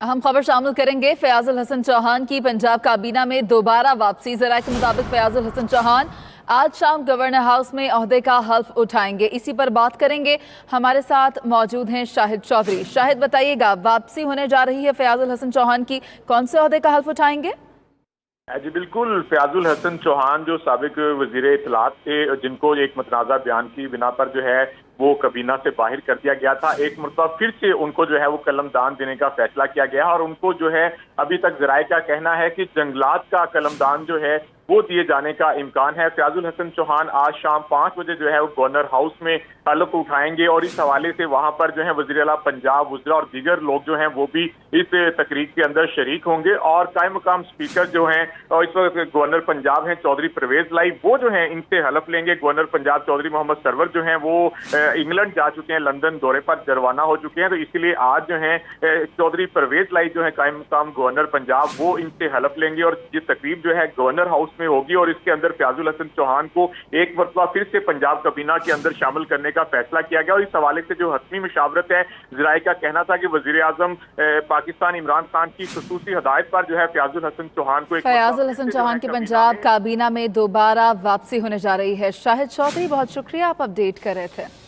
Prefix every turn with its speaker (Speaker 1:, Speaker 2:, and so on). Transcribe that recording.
Speaker 1: अहम खबर शामिल करेंगे फयाज़-उल-हसन चौहान की पंजाब काबीना में दोबारा वापसी। ज़राए के मुताबिक फयाज़-उल-हसन चौहान आज शाम गवर्नर हाउस में ओहदे का हल्फ उठाएंगे। इसी पर बात करेंगे। हमारे साथ मौजूद हैं शाहिद चौधरी। शाहिद, बताइएगा, वापसी होने जा रही है फयाज़-उल-हसन चौहान की, कौन से ओहदे का हल्फ उठाएंगे?
Speaker 2: जी बिल्कुल, फयाज़-उल-हसन चौहान जो साबिक वज़ीर इत्तलात थे, जिनको एक मतनाज़ा बयान की बिना पर जो है वो काबीना से बाहर कर दिया गया था, एक मरतबा फिर से उनको जो है वो कलमदान देने का फैसला किया गया और उनको जो है अभी तक ज़राए का कहना है कि जंगलात का कलमदान जो है वो दिए जाने का इम्कान है। फयाज़-उल-हसन चौहान आज शाम 5 बजे जो है वो गवर्नर हाउस में हल्फ उठाएंगे और इस हवाले से वहां पर जो है वज़ीर आला पंजाब, वज़रा और दीगर लोग जो हैं वो भी इस तकरीर के अंदर शरीक होंगे। और कायम मकाम स्पीकर जो हैं और इस वक्त गवर्नर पंजाब हैं चौधरी परवेज लाई, वो जो है इनसे हल्फ लेंगे। गवर्नर पंजाब चौधरी मोहम्मद सरवत जो हैं वो इंग्लैंड जा चुके हैं, लंदन दौरे पर रवाना हो चुके हैं, तो इसलिए आज जो है चौधरी परवेज लाई जो है कायम मकाम गवर्नर पंजाब, वो इनसे हल्फ लेंगे और ये तकरीब जो है गवर्नर हाउस में होगी और इसके अंदर फयाज़-उल-हसन चौहान को एक मरतबा फिर से पंजाब काबीना के अंदर शामिल करने का फैसला किया गया। और इस हवाले से जो हतमी मुशावरत है, ज़राए का कहना था कि वज़ीर आज़म पाकिस्तान इमरान खान की खुसूसी हदायत पर जो है फयाज़-उल-हसन चौहान को
Speaker 1: फयाज़-उल-हसन चौहान की पंजाब काबीना में दोबारा वापसी होने जा रही है। शाहिद चौधरी, बहुत शुक्रिया, आप अपडेट कर रहे थे।